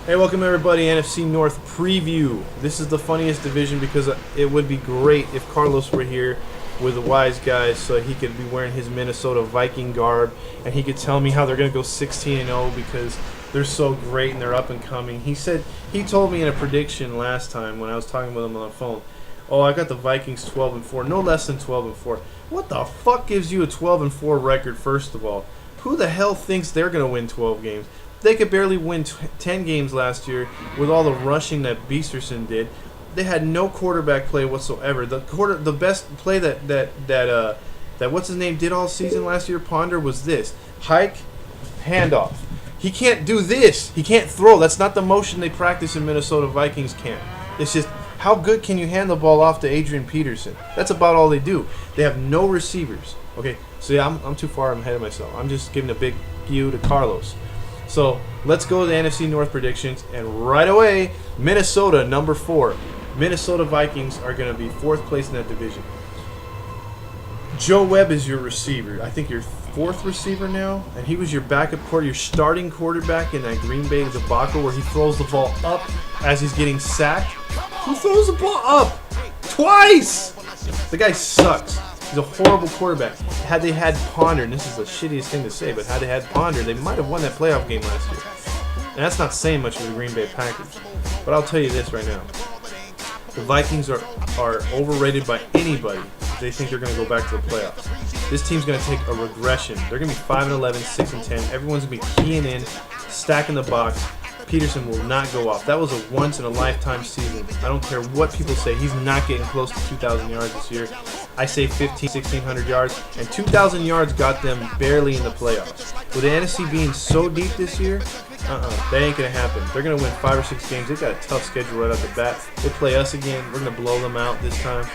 Hey, welcome everybody, NFC North preview. This is the funniest division because it would be great if Carlos were here with the wise guys so he could be wearing his Minnesota Viking garb and he could tell me how they're going to go 16-0 because they're so great and they're up and coming. He told me in a prediction last time when I was talking with him on the phone, oh, I got the Vikings 12-4, no less than 12-4. What the fuck gives you a 12-4 record, first of all? Who the hell thinks they're going to win 12 games? They could barely win 10 games last year with all the rushing that Beasterson did. They had no quarterback play whatsoever. The best play that what's his name did all season last year, Ponder, was this: hike, handoff. He can't do this. He can't throw. That's not the motion they practice in Minnesota Vikings camp. It's just how good can you hand the ball off to Adrian Peterson? That's about all they do. They have no receivers. Okay, so yeah, I'm too far ahead of myself. I'm just giving a big view to Carlos. So let's go to the NFC North predictions, and right away, Minnesota, number 4. Minnesota Vikings are going to be 4th place in that division. Joe Webb is your receiver. I think your 4th receiver now, and he was your backup quarterback, your starting quarterback in that Green Bay debacle where he throws the ball up as he's getting sacked. Who throws the ball up? Twice! The guy sucks. He's a horrible quarterback. Had they had Ponder, and this is the shittiest thing to say, but had they had Ponder, they might have won that playoff game last year. And that's not saying much for the Green Bay Packers. But I'll tell you this right now. The Vikings are overrated by anybody if they think they're going to go back to the playoffs. This team's going to take a regression. They're going to be 5-11, 6-10. Everyone's going to be keying in, stacking the box. Peterson will not go off. That was a once-in-a-lifetime season. I don't care what people say. He's not getting close to 2,000 yards this year. I say 1,600 yards, and 2,000 yards got them barely in the playoffs. With the NFC being so deep this year, that ain't going to happen. They're going to win 5 or 6 games. They've got a tough schedule right off the bat. They play us again. We're going to blow them out this time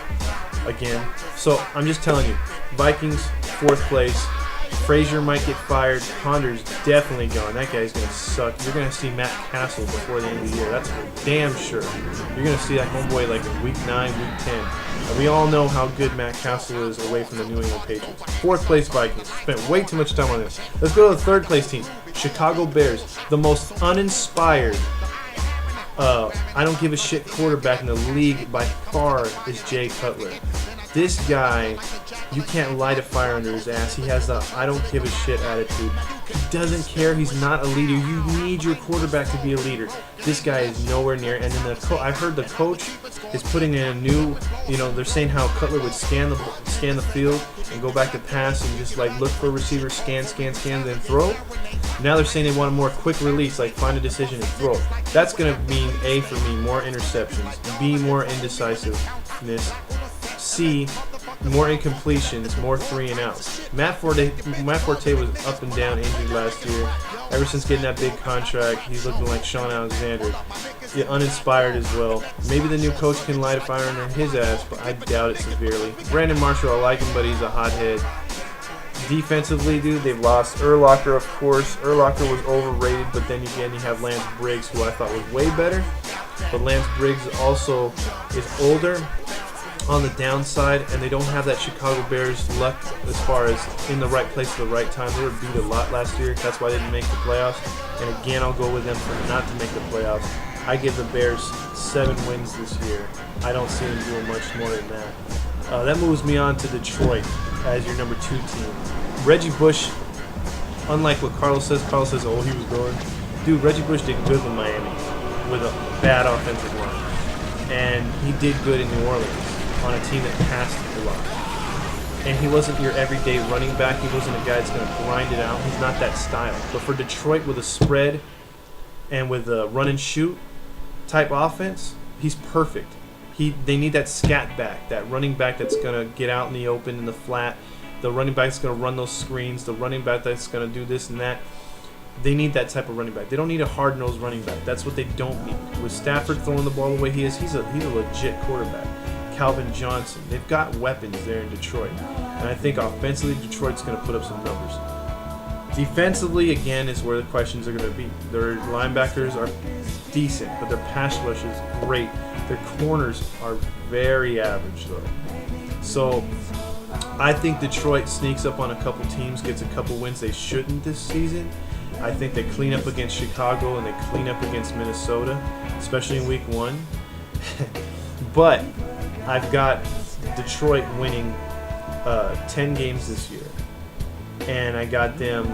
again. So I'm just telling you, Vikings, 4th place. Frazier might get fired. Ponder's definitely gone. That guy's going to suck. You're going to see Matt Castle before the end of the year. That's for damn sure. You're going to see that homeboy like in week 9, week 10. And we all know how good Matt Castle is away from the New England Patriots. 4th place Vikings. Spent way too much time on this. Let's go to the 3rd place team. Chicago Bears. The most uninspired, I don't give a shit quarterback in the league by far is Jay Cutler. This guy, you can't light a fire under his ass. He has the I don't give a shit attitude. He doesn't care. He's not a leader. You need your quarterback to be a leader. This guy is nowhere near. And then I've heard the coach is putting in a new, they're saying how Cutler would scan the field and go back to pass and just like look for receivers, scan, then throw. Now they're saying they want a more quick release, like find a decision and throw. That's going to mean A for me, more interceptions, B, more indecisiveness, C, more incompletions, more 3 and outs. Matt Forte was up and down injured last year. Ever since getting that big contract, he's looking like Sean Alexander. Yeah, uninspired as well. Maybe the new coach can light a fire under his ass, but I doubt it severely. Brandon Marshall, I like him, but he's a hothead. Defensively, dude, they've lost Urlacher, of course. Urlacher was overrated, but then again, you have Lance Briggs, who I thought was way better. But Lance Briggs also is older on the downside, and they don't have that Chicago Bears luck as far as in the right place at the right time. They were beat a lot last year. That's why they didn't make the playoffs. And again, I'll go with them for not to make the playoffs. I give the Bears 7 wins this year. I don't see them doing much more than that. That moves me on to Detroit as your number 2 team. Reggie Bush, unlike what Carlos says, oh, he was going. Dude, Reggie Bush did good with Miami with a bad offensive line. And he did good in New Orleans on a team that passed a lot. And he wasn't your everyday running back. He wasn't a guy that's going to grind it out. He's not that style. But for Detroit with a spread and with a run and shoot type offense, he's perfect. They need that scat back, that running back that's going to get out in the open, in the flat. The running back that's going to run those screens. The running back that's going to do this and that. They need that type of running back. They don't need a hard-nosed running back. That's what they don't need. With Stafford throwing the ball the way he is, he's a legit quarterback. Calvin Johnson. They've got weapons there in Detroit. And I think offensively, Detroit's going to put up some numbers. Defensively, again, is where the questions are going to be. Their linebackers are decent, but their pass rush is great. Their corners are very average, though. So I think Detroit sneaks up on a couple teams, gets a couple wins they shouldn't this season, I think they clean up against Chicago and they clean up against Minnesota, especially in week 1. But I've got Detroit winning 10 games this year. And I got them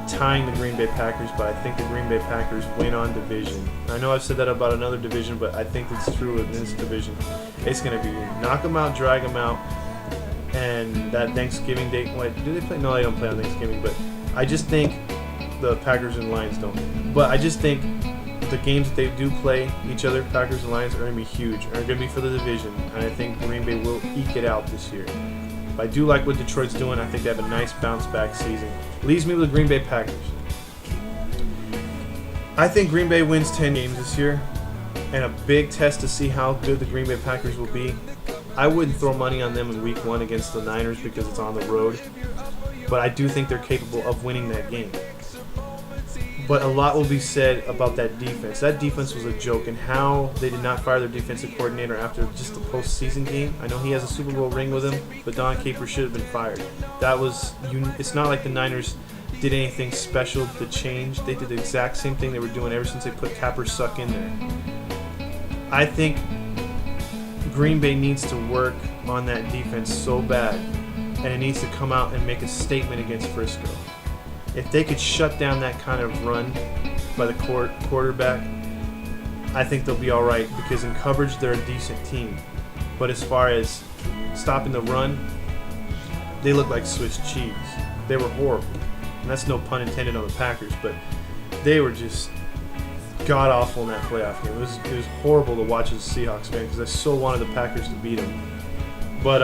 tying the Green Bay Packers, but I think the Green Bay Packers win on division. I know I've said that about another division, but I think it's true in this division. It's going to be knock them out, drag them out, and that Thanksgiving day. Wait, do they play? No, they don't play on Thanksgiving, but I just think the Packers and Lions don't. But I just think the games that they do play each other, Packers and Lions, are going to be huge, are going to be for the division, and I think Green Bay will eke it out this year. But I do like what Detroit's doing. I think they have a nice bounce-back season. Leaves me with the Green Bay Packers. I think Green Bay wins 10 games this year, and a big test to see how good the Green Bay Packers will be. I wouldn't throw money on them in week 1 against the Niners because it's on the road, but I do think they're capable of winning that game. But a lot will be said about that defense. That defense was a joke, and how they did not fire their defensive coordinator after just the postseason game. I know he has a Super Bowl ring with him, but Don Capers should have been fired. It's not like the Niners did anything special to change. They did the exact same thing they were doing ever since they put Capper-Suck in there. I think Green Bay needs to work on that defense so bad, and it needs to come out and make a statement against Frisco. If they could shut down that kind of run by the quarterback, I think they'll be all right, because in coverage they're a decent team. But as far as stopping the run, they look like Swiss cheese. They were horrible. And that's no pun intended on the Packers, but they were just god-awful in that playoff game. It was horrible to watch as a Seahawks fan, because I so wanted the Packers to beat them. But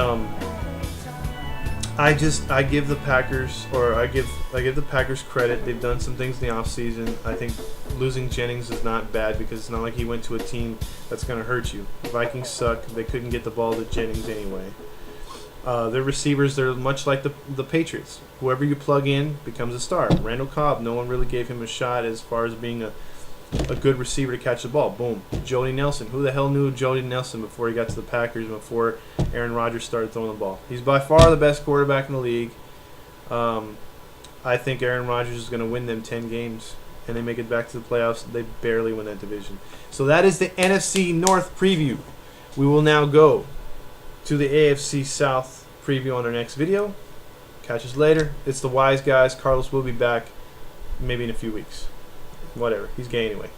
I give the Packers, or I give the Packers credit. They've done some things in the offseason. I think losing Jennings is not bad, because it's not like he went to a team that's going to hurt you. The Vikings suck. They couldn't get the ball to Jennings anyway. Their receivers, they're much like the Patriots. Whoever you plug in becomes a star. Randall Cobb, no one really gave him a shot as far as being a good receiver to catch the ball. Boom. Jody Nelson. Who the hell knew Jody Nelson before he got to the Packers, before Aaron Rodgers started throwing the ball? He's by far the best quarterback in the league. I think Aaron Rodgers is going to win them 10 games, and they make it back to the playoffs. They barely win that division. So that is the NFC North preview. We will now go to the AFC South preview on our next video. Catch us later. It's the Wise Guys. Carlos will be back maybe in a few weeks. Whatever. He's gay anyway.